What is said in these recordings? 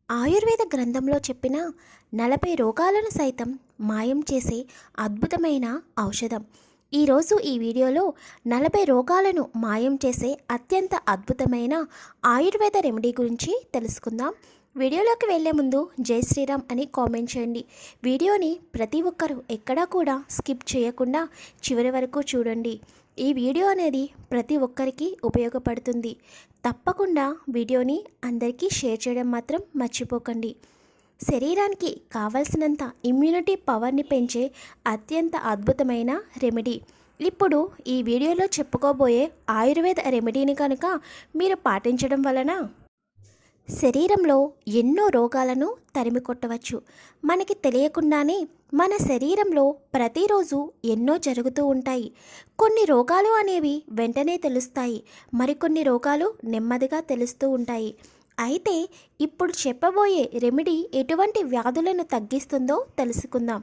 ఆయుర్వేద గ్రంథంలో చెప్పిన 40 రోగాలను సైతం మాయం చేసే అద్భుతమైన ఔషధం. ఈరోజు ఈ వీడియోలో 40 రోగాలను మాయం చేసే అత్యంత అద్భుతమైన ఆయుర్వేద రెమెడీ గురించి తెలుసుకుందాం. వీడియోలోకి వెళ్ళే ముందు జై శ్రీరామ్ అని కామెంట్ చేయండి. వీడియోని ప్రతి ఒక్కరూ ఎక్కడా కూడా స్కిప్ చేయకుండా చివరి వరకు చూడండి. ఈ వీడియో అనేది ప్రతి ఒక్కరికి ఉపయోగపడుతుంది. తప్పకుండా వీడియోని అందరికీ షేర్ చేయడం మాత్రం మర్చిపోకండి. శరీరానికి కావలసినంత ఇమ్యూనిటీ పవర్ని పెంచే అత్యంత అద్భుతమైన రెమెడీ. ఇప్పుడు ఈ వీడియోలో చెప్పుకోబోయే ఆయుర్వేద రెమెడీని కనుక మీరు పాటించడం వలన శరీరంలో ఎన్నో రోగాలను తరిమి కొట్టవచ్చు. మనకి తెలియకుండానే మన శరీరంలో ప్రతిరోజు ఎన్నో జరుగుతూ ఉంటాయి. కొన్ని రోగాలు అనేవి వెంటనే తెలుస్తాయి, మరికొన్ని రోగాలు నెమ్మదిగా తెలుస్తూ ఉంటాయి. అయితే ఇప్పుడు చెప్పబోయే రెమెడీ ఎటువంటి వ్యాధులను తగ్గిస్తుందో తెలుసుకుందాం.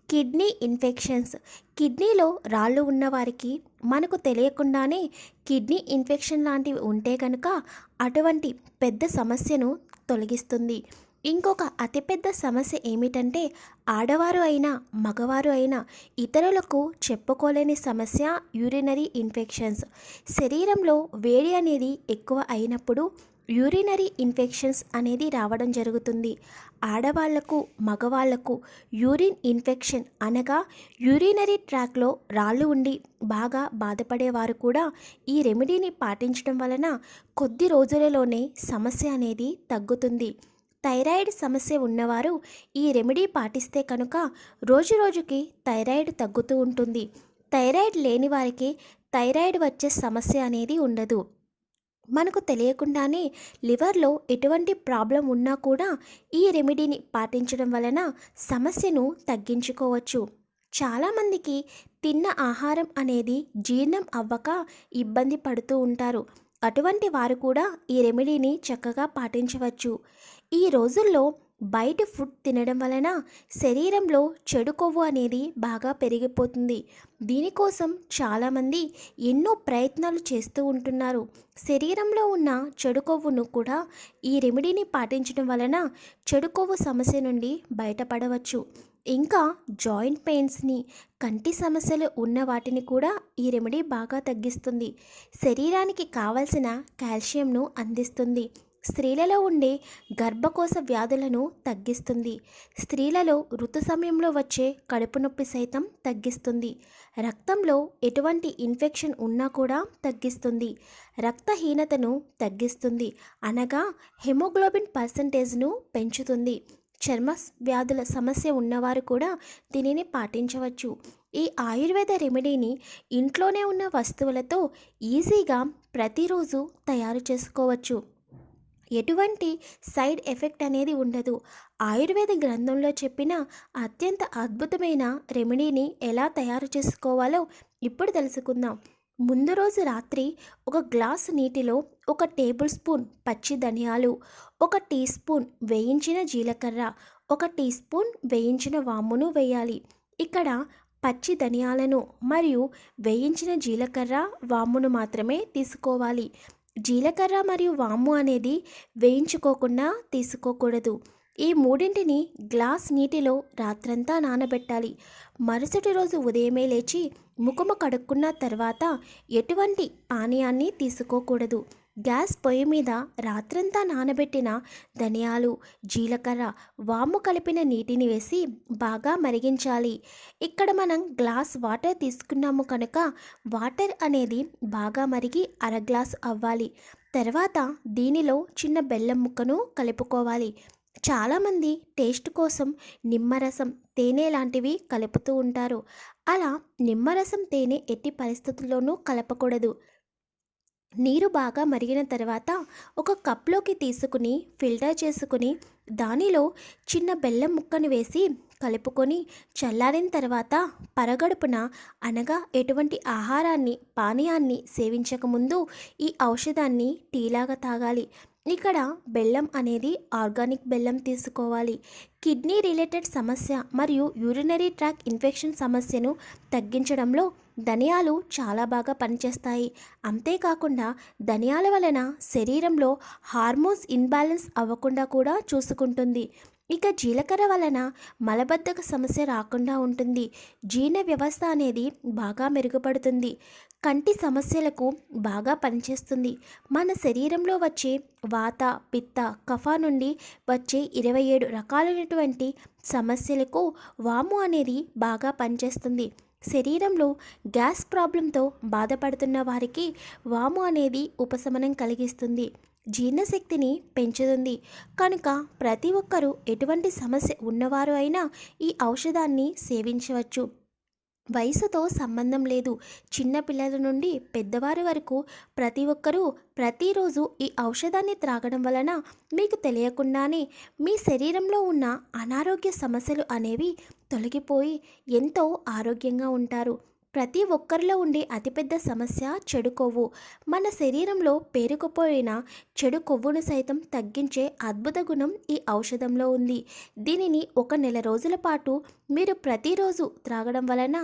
Kidney infections. కిడ్నీలో రాళ్ళు ఉన్నవారికి మనకు తెలియకుండానే కిడ్నీ ఇన్ఫెక్షన్ లాంటివి ఉంటే కనుక అటువంటి పెద్ద సమస్యను తొలగిస్తుంది. ఇంకొక అతిపెద్ద సమస్య ఏమిటంటే ఆడవారు అయినా మగవారు అయినా ఇతరులకు చెప్పుకోలేని సమస్య యూరినరీ ఇన్ఫెక్షన్స్. శరీరంలో వేడి అనేది ఎక్కువ అయినప్పుడు యూరినరీ ఇన్ఫెక్షన్స్ అనేది రావడం జరుగుతుంది. ఆడవాళ్లకు మగవాళ్లకు యూరిన్ ఇన్ఫెక్షన్ అనగా యూరినరీ ట్రాక్లో రాళ్ళు ఉండి బాగా బాధపడేవారు కూడా ఈ రెమెడీని పాటించడం వలన కొద్ది రోజులలోనే సమస్య అనేది తగ్గుతుంది. థైరాయిడ్ సమస్య ఉన్నవారు ఈ రెమెడీ పాటిస్తే కనుక రోజు రోజుకి థైరాయిడ్ తగ్గుతూ ఉంటుంది. థైరాయిడ్ లేని వారికి థైరాయిడ్ వచ్చే సమస్య అనేది ఉండదు. మనకు తెలియకుండానే లివర్లో ఎటువంటి ప్రాబ్లం ఉన్నా కూడా ఈ రెమెడీని పాటించడం వలన సమస్యను తగ్గించుకోవచ్చు. చాలామందికి తిన్న ఆహారం అనేది జీర్ణం అవ్వక ఇబ్బంది పడుతూ ఉంటారు. అటువంటి వారు కూడా ఈ రెమెడీని చక్కగా పాటించవచ్చు. ఈ రోజుల్లో బయట ఫుడ్ తినడం వలన శరీరంలో చెడు కొవ్వు అనేది బాగా పెరిగిపోతుంది. దీనికోసం చాలామంది ఎన్నో ప్రయత్నాలు చేస్తూ ఉంటున్నారు. శరీరంలో ఉన్న చెడు కొవ్వును కూడా ఈ రెమెడీని పాటించడం వలన చెడు కొవ్వు సమస్య నుండి బయటపడవచ్చు. ఇంకా జాయింట్ పెయిన్స్ని, కంటి సమస్యలు ఉన్న వాటిని కూడా ఈ రెమెడీ బాగా తగ్గిస్తుంది. శరీరానికి కావలసిన కాల్షియంను అందిస్తుంది. స్త్రీలలో ఉండే గర్భకోశ వ్యాధులను తగ్గిస్తుంది. స్త్రీలలో ఋతు సమయంలో వచ్చే కడుపు నొప్పి సైతం తగ్గిస్తుంది. రక్తంలో ఎటువంటి ఇన్ఫెక్షన్ ఉన్నా కూడా తగ్గిస్తుంది. రక్తహీనతను తగ్గిస్తుంది అనగా హెమోగ్లోబిన్ పర్సంటేజ్ను పెంచుతుంది. చర్మ వ్యాధుల సమస్య ఉన్నవారు కూడా దీనిని పాటించవచ్చు. ఈ ఆయుర్వేద రెమెడీని ఇంట్లోనే ఉన్న వస్తువులతో ఈజీగా ప్రతిరోజు తయారు చేసుకోవచ్చు. ఎటువంటి సైడ్ ఎఫెక్ట్ అనేది ఉండదు. ఆయుర్వేద గ్రంథంలో చెప్పిన అత్యంత అద్భుతమైన రెమెడీని ఎలా తయారు చేసుకోవాలో ఇప్పుడు తెలుసుకుందాం. ముందు రోజు రాత్రి ఒక గ్లాసు నీటిలో 1 టేబుల్ స్పూన్ పచ్చి ధనియాలు, 1 టీ స్పూన్ వేయించిన జీలకర్ర, 1 టీ స్పూన్ వేయించిన వామును వేయాలి. ఇక్కడ పచ్చి ధనియాలను మరియు వేయించిన జీలకర్ర వామును మాత్రమే తీసుకోవాలి. జీలకర్ర మరియు వాము అనేది వేయించుకోకుండా తీసుకోకూడదు. ఈ మూడింటిని గ్లాస్ నీటిలో రాత్రంతా నానబెట్టాలి. మరుసటి రోజు ఉదయమే లేచి ముఖము కడుక్కున్న తర్వాత ఎటువంటి పానీయాన్ని తీసుకోకూడదు. గ్యాస్ పొయ్యి మీద రాత్రంతా నానబెట్టిన ధనియాలు, జీలకర్ర, వాము కలిపిన నీటిని వేసి బాగా మరిగించాలి. ఇక్కడ మనం గ్లాస్ వాటర్ తీసుకున్నాము కనుక వాటర్ అనేది బాగా మరిగి 1/2 గ్లాసు అవ్వాలి. తర్వాత దీనిలో చిన్న బెల్లం ముక్కను కలుపుకోవాలి. చాలామంది టేస్ట్ కోసం నిమ్మరసం, తేనె లాంటివి కలుపుతూ ఉంటారు. అలా నిమ్మరసం, తేనె ఎట్టి పరిస్థితుల్లోనూ కలపకూడదు. నీరు బాగా మరిగిన తర్వాత ఒక కప్లోకి తీసుకుని ఫిల్టర్ చేసుకుని దానిలో చిన్న బెల్లం ముక్కను వేసి కలుపుకొని చల్లారిన తర్వాత పరగడుపున అనగా ఎటువంటి ఆహారాన్ని, పానీయాన్ని సేవించకముందు ఈ ఔషధాన్ని టీలాగా తాగాలి. ఇక్కడ బెల్లం అనేది ఆర్గానిక్ బెల్లం తీసుకోవాలి. కిడ్నీ రిలేటెడ్ సమస్య మరియు యూరినరీ ట్రాక్ ఇన్ఫెక్షన్ సమస్యను తగ్గించడంలో ధనియాలు చాలా బాగా పనిచేస్తాయి. అంతేకాకుండా ధనియాల వలన శరీరంలో హార్మోన్స్ ఇన్బ్యాలెన్స్ అవ్వకుండా కూడా చూసుకుంటుంది. ఇక జీలకర్ర వలన మలబద్ధక సమస్య రాకుండా ఉంటుంది. జీర్ణ వ్యవస్థ అనేది బాగా మెరుగుపడుతుంది. కంటి సమస్యలకు బాగా పనిచేస్తుంది. మన శరీరంలో వచ్చే వాత, పిత్త, కఫ నుండి వచ్చే 27 రకాలైనటువంటి సమస్యలకు వాము అనేది బాగా పనిచేస్తుంది. శరీరంలో గ్యాస్ ప్రాబ్లంతో బాధపడుతున్న వారికి వాము అనేది ఉపశమనం కలిగిస్తుంది. జీర్ణశక్తిని పెంచుతుంది. కనుక ప్రతి ఒక్కరూ ఎటువంటి సమస్య ఉన్నవారు అయినా ఈ ఔషధాన్ని సేవించవచ్చు. వయసుతో సంబంధం లేదు. చిన్న పిల్లల నుండి పెద్దవారి వరకు ప్రతి ఒక్కరూ ప్రతిరోజు ఈ ఔషధాన్ని త్రాగడం వలన మీకు తెలియకుండానే మీ శరీరంలో ఉన్న అనారోగ్య సమస్యలు అనేవి తొలగిపోయి ఎంతో ఆరోగ్యంగా ఉంటారు. ప్రతి ఒక్కరిలో ఉండే అతిపెద్ద సమస్య చెడు కొవ్వు. మన శరీరంలో పేరుకుపోయిన చెడు కొవ్వును సైతం తగ్గించే అద్భుత గుణం ఈ ఔషధంలో ఉంది. దీనిని 1 నెల రోజుల పాటు మీరు ప్రతిరోజు త్రాగడం వలన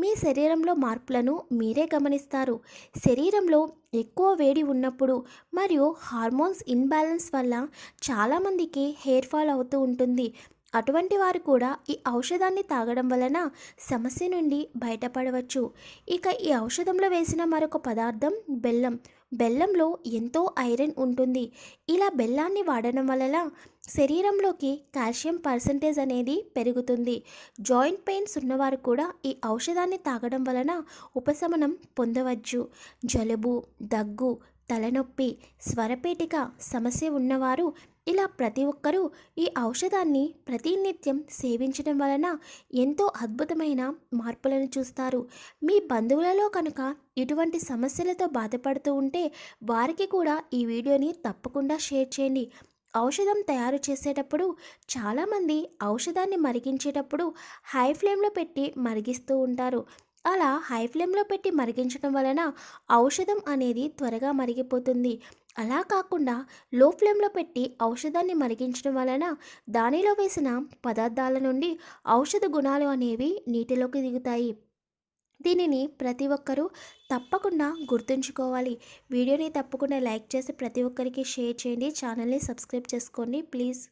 మీ శరీరంలో మార్పులను మీరే గమనిస్తారు. శరీరంలో ఎక్కువ వేడి ఉన్నప్పుడు మరియు హార్మోన్స్ ఇన్బ్యాలెన్స్ వల్ల చాలామందికి హెయిర్ ఫాల్ అవుతూ ఉంటుంది. అటువంటి వారు కూడా ఈ ఔషధాన్ని తాగడం వలన సమస్య నుండి బయటపడవచ్చు. ఇక ఈ ఔషధంలో వేసిన మరొక పదార్థం బెల్లం. బెల్లంలో ఎంతో ఐరన్ ఉంటుంది. ఇలా బెల్లాన్ని వాడడం వలన శరీరంలోకి కాల్షియం పర్సంటేజ్ అనేది పెరుగుతుంది. జాయింట్ పెయిన్స్ ఉన్నవారు కూడా ఈ ఔషధాన్ని తాగడం వలన ఉపశమనం పొందవచ్చు. జలుబు, దగ్గు, తలనొప్పి, స్వరపేటిక సమస్య ఉన్నవారు ఇలా ప్రతి ఒక్కరూ ఈ ఔషధాన్ని ప్రతినిత్యం సేవించడం వలన ఎంతో అద్భుతమైన మార్పులను చూస్తారు. మీ బంధువులలో కనుక ఇటువంటి సమస్యలతో బాధపడుతూ ఉంటే వారికి కూడా ఈ వీడియోని తప్పకుండా షేర్ చేయండి. ఔషధం తయారు చేసేటప్పుడు చాలామంది ఔషధాన్ని మరిగించేటప్పుడు హై ఫ్లేమ్లో పెట్టి మరిగిస్తూ ఉంటారు. అలా హై ఫ్లేమ్లో పెట్టి మరిగించడం వలన ఔషధం అనేది త్వరగా మరిగిపోతుంది. అలా కాకుండా లో ఫ్లేమ్లో పెట్టి ఔషధాన్ని మరిగించడం వలన దానిలో వేసిన పదార్థాల నుండి ఔషధ గుణాలు అనేవి నీటిలోకి దిగుతాయి. దీనిని ప్రతి ఒక్కరూ తప్పకుండా గుర్తుంచుకోవాలి. వీడియోని తప్పకుండా లైక్ చేసి ప్రతి ఒక్కరికి షేర్ చేయండి. ఛానల్ని సబ్స్క్రైబ్ చేసుకోండి ప్లీజ్.